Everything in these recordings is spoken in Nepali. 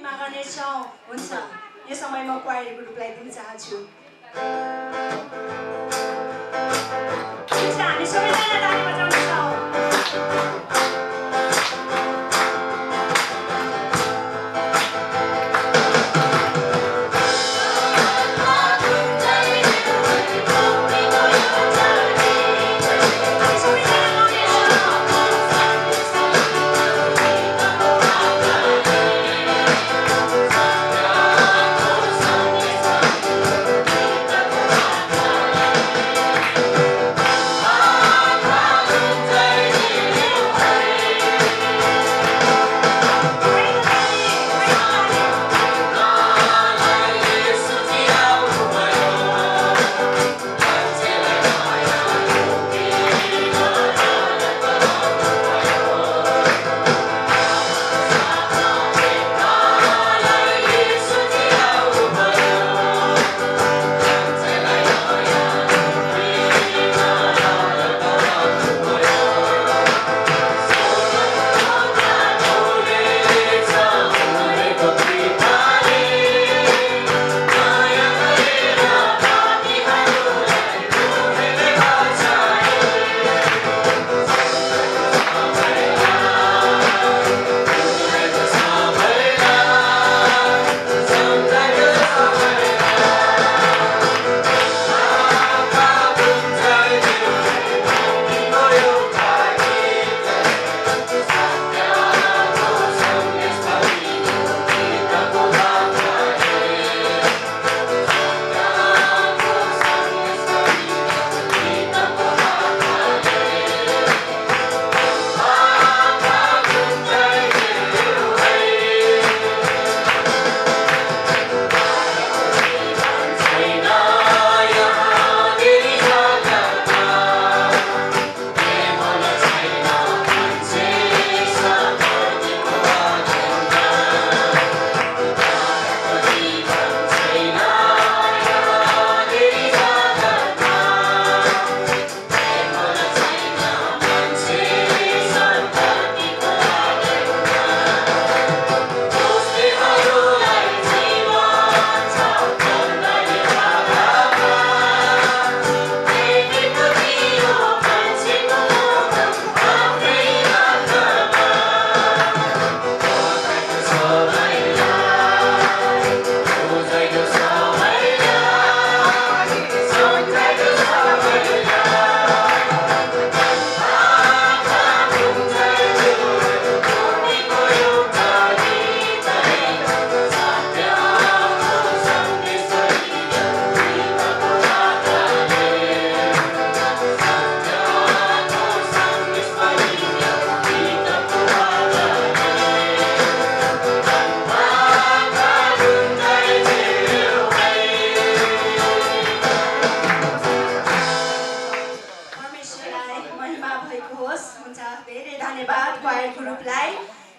प्रार्थना गर्नेछौँ। हुन्छ, यो समयमा क्वायर ग्रुपलाई दिन चाहन्छु। हुन्छ, हामी सबैजना ताली बजाउनेछौँ।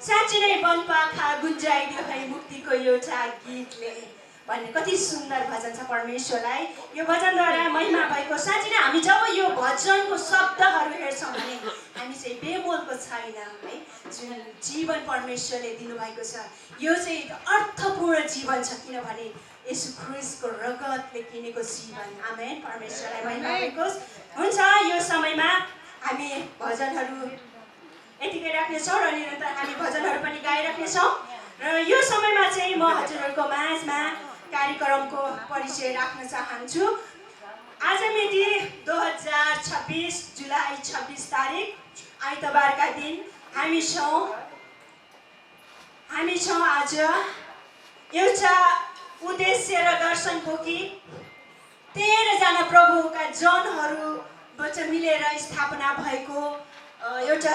साँच्चै नै वनपाखा गुन्जाइदियो है मुक्तिको एउटा गीतले भन्ने कति सुन्दर भजन छ परमेश्वरलाई। यो भजनद्वारा महिमा भएको। साँच्चै नै हामी जब यो भजनको शब्दहरू हेर्छौँ भने हामी चाहिँ बेमोलको छैन है, जुन जीवन परमेश्वरले दिनुभएको छ यो चाहिँ अर्थपूर्ण जीवन छ, किनभने यसु ख्रिस्टको रगतले किनेको जीवन। आमेन, परमेश्वरलाई महिमा होस्। हुन्छ, यो समयमा हामी भजनहरू यतिकै राख्नेछौँ र निरन्तर हामी भजनहरू पनि गाइराख्नेछौँ। र यो समयमा चाहिँ म हजुरहरूको माझमा कार्यक्रमको परिचय राख्न चाहन्छु। आज मिति 2026 जुलाई 26 तारिक आइतबारका दिन हामी छौँ आज एउटा उद्देश्य र दर्शन बोकी 13 जना प्रभुका जनहरूबाट मिलेर स्थापना भएको एउटा